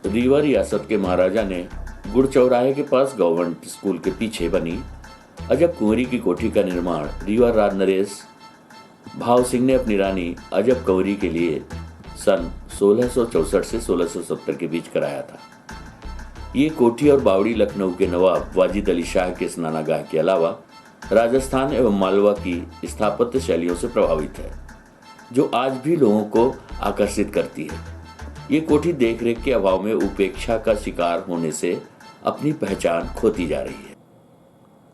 रीवा रियासत के महाराजा ने गुड़ चौराहे के पास गवर्नमेंट स्कूल के पीछे बनी अजब कुंवरी की कोठी का निर्माण रीवा राज नरेश भाव सिंह ने अपनी रानी अजब कंवरी के लिए सन 1664 से 1670 के बीच कराया था। ये कोठी और बावड़ी लखनऊ के नवाब वाजिद अली शाह के स्नानागाह के अलावा राजस्थान एवं मालवा की स्थापत्य शैलियों से प्रभावित है, जो आज भी लोगों को आकर्षित करती है। ये कोठी देखरेख के अभाव में उपेक्षा का शिकार होने से अपनी पहचान खोती जा रही है।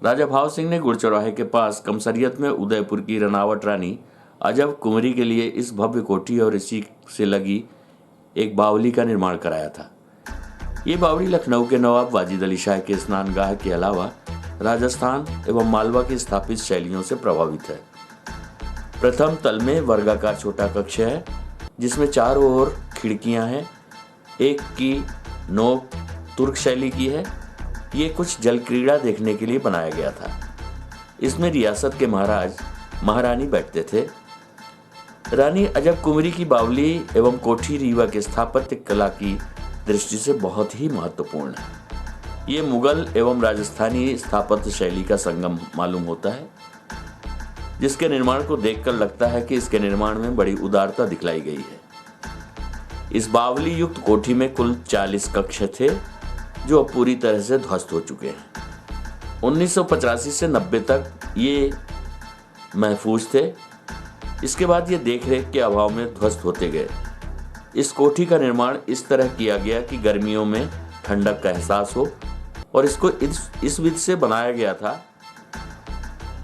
राजा भाव सिंह ने गुड़ चौराहे के पास कमसरियत में उदयपुर की रनावट रानी अजब कुंवरी के लिए इस भव्य कोठी और इसी से लगी एक बावली का निर्माण कराया था। ये बावड़ी लखनऊ के नवाब वाजिद अली शाह के स्नानगाह के अलावा राजस्थान एवं मालवा की स्थापित शैलियों से प्रभावित है। प्रथम तल में वर्गाकार छोटा कक्ष है, जिसमें चारों ओर खिड़कियां हैं। एक की नोक तुर्क शैली की है। ये कुछ जल क्रीड़ा देखने के लिए बनाया गया था। इसमें रियासत के महाराज महारानी बैठते थे। रानी अजब कुंवरी की बावली एवं कोठी रीवा के स्थापत्य कला की दृष्टि से बहुत ही महत्वपूर्ण है। ये मुगल एवं राजस्थानी स्थापत्य शैली का संगम मालूम होता है, जिसके निर्माण को देखकर लगता है कि इसके निर्माण में बड़ी उदारता दिखलाई गई है। इस बावली युक्त कोठी में कुल 40 कक्ष थे, जो अब पूरी तरह से ध्वस्त हो चुके हैं। 1985 से 90 तक ये महफूज थे। इसके बाद ये देखरेख के अभाव में ध्वस्त होते गए। इस कोठी का निर्माण इस तरह किया गया कि गर्मियों में ठंडक का एहसास हो, और इसको इस विधि से बनाया गया था।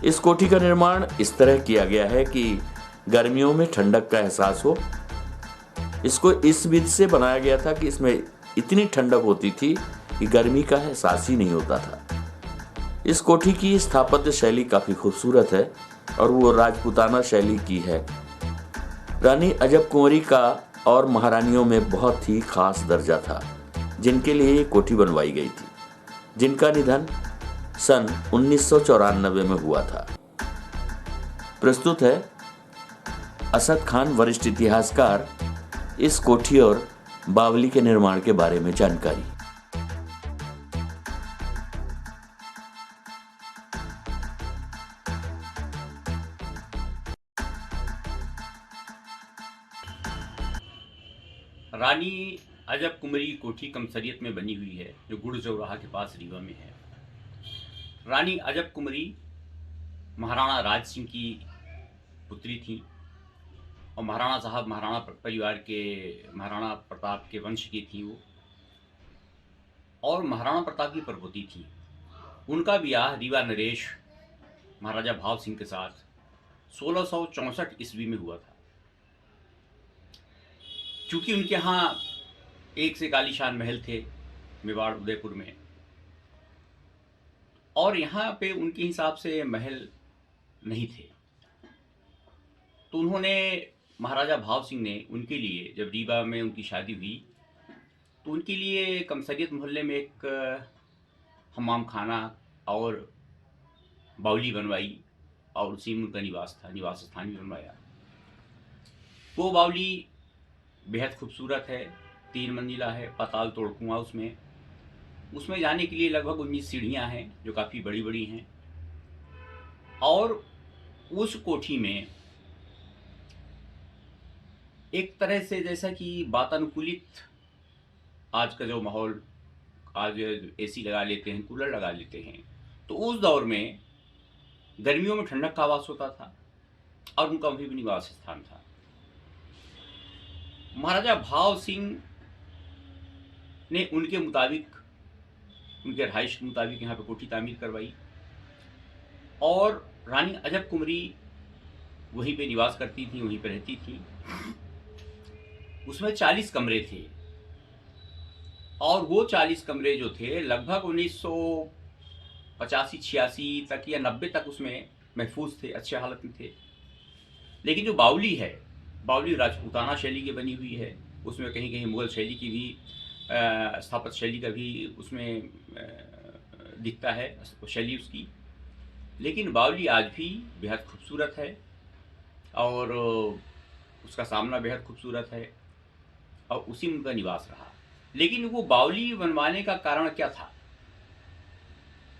इस कोठी का निर्माण इस तरह किया गया है कि गर्मियों में ठंडक का एहसास हो। इसको इस विधि से बनाया गया था कि इसमें इतनी ठंडक होती थी कि गर्मी का एहसास ही नहीं होता था। इस कोठी की स्थापत्य शैली काफी खूबसूरत है और वो राजपूताना शैली की है। रानी अजब कुंवरी का और महारानियों में बहुत ही खास दर्जा था, जिनके लिए ये कोठी बनवाई गई थी, जिनका निधन सन 1994 में हुआ था। प्रस्तुत है असद खान वरिष्ठ इतिहासकार इस कोठी और बावली के निर्माण के बारे में जानकारी। रानी अजब कुंवरी की कोठी कमसरियत में बनी हुई है, जो गुड़ चौराहा के पास रीवा में है। रानी अजब कुंवरी महाराणा राज सिंह की पुत्री थी और महाराणा साहब महाराणा परिवार के महाराणा प्रताप के वंश की थी वो, और महाराणा प्रताप की प्रभुति थी। उनका ब्याह रीवा नरेश महाराजा भाव सिंह के साथ 1664 ईस्वी में हुआ था। चूंकि उनके यहाँ एक से एक आलीशान महल थे मेवाड़ उदयपुर में, और यहाँ पे उनके हिसाब से महल नहीं थे, तो उन्होंने महाराजा भाव सिंह ने उनके लिए, जब रीवा में उनकी शादी हुई, तो उनके लिए कमसरियत मोहल्ले में एक हमाम खाना और बावली बनवाई, और उसी में उनका निवास स्थान भी बनवाया। वो बावली बेहद खूबसूरत है, 3 मंजिला है, पाताल तोड़ कुआं उसमें जाने के लिए लगभग 19 सीढ़ियाँ हैं, जो काफ़ी बड़ी बड़ी हैं। और उस कोठी में एक तरह से जैसा कि वातानुकूलित, आज का जो माहौल, आज एसी लगा लेते हैं, कूलर लगा लेते हैं, तो उस दौर में गर्मियों में ठंडक का आवास होता था और उनका वही भी निवास स्थान था। महाराजा भाव सिंह ने उनके मुताबिक, उनके रहाइश के मुताबिक यहाँ पे कोठी तामीर करवाई, और रानी अजब कुंवरी वहीं पे निवास करती थी, वहीं पे रहती थी। उसमें 40 कमरे थे, और वो 40 कमरे जो थे लगभग 1985-86 तक या 90 तक उसमें महफूज थे, अच्छे हालत में थे। लेकिन जो बावली है, बावली राजपूताना शैली की बनी हुई है। उसमें कहीं कहीं मुगल शैली की भी, स्थापत्य शैली का भी उसमें दिखता है शैली उसकी। लेकिन बावली आज भी बेहद खूबसूरत है, और उसका सामना बेहद खूबसूरत है, और उसी में उनका निवास रहा। लेकिन वो बावली बनवाने का कारण क्या था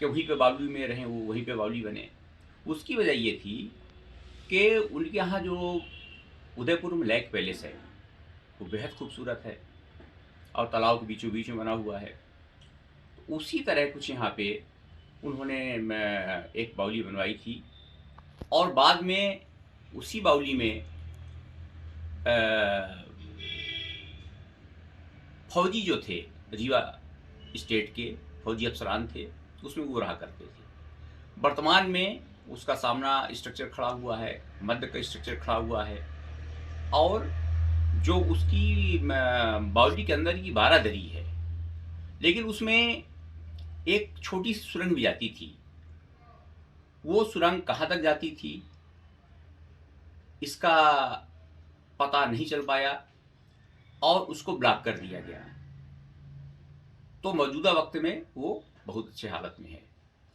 कि वहीं पे बावली में रहें, वो वहीं पे बावली बने? उसकी वजह ये थी कि उनके यहाँ जो उदयपुर में लेक पैलेस है, वो बेहद खूबसूरत है और तालाब के बीचों बीच में बना हुआ है। उसी तरह कुछ यहाँ पे उन्होंने एक बावली बनवाई थी और बाद में उसी बावली में अ, फौजी जो थे, रीवा स्टेट के फौजी अफसरान थे, उसमें वो रहा करते थे। वर्तमान में उसका सामना स्ट्रक्चर खड़ा हुआ है, मध्य का स्ट्रक्चर खड़ा हुआ है और जो उसकी बावली के अंदर की बारादरी है, लेकिन उसमें एक छोटी सी सुरंग भी जाती थी। वो सुरंग कहाँ तक जाती थी, इसका पता नहीं चल पाया और उसको ब्लॉक कर दिया गया। तो मौजूदा वक्त में वो बहुत अच्छे हालत में है।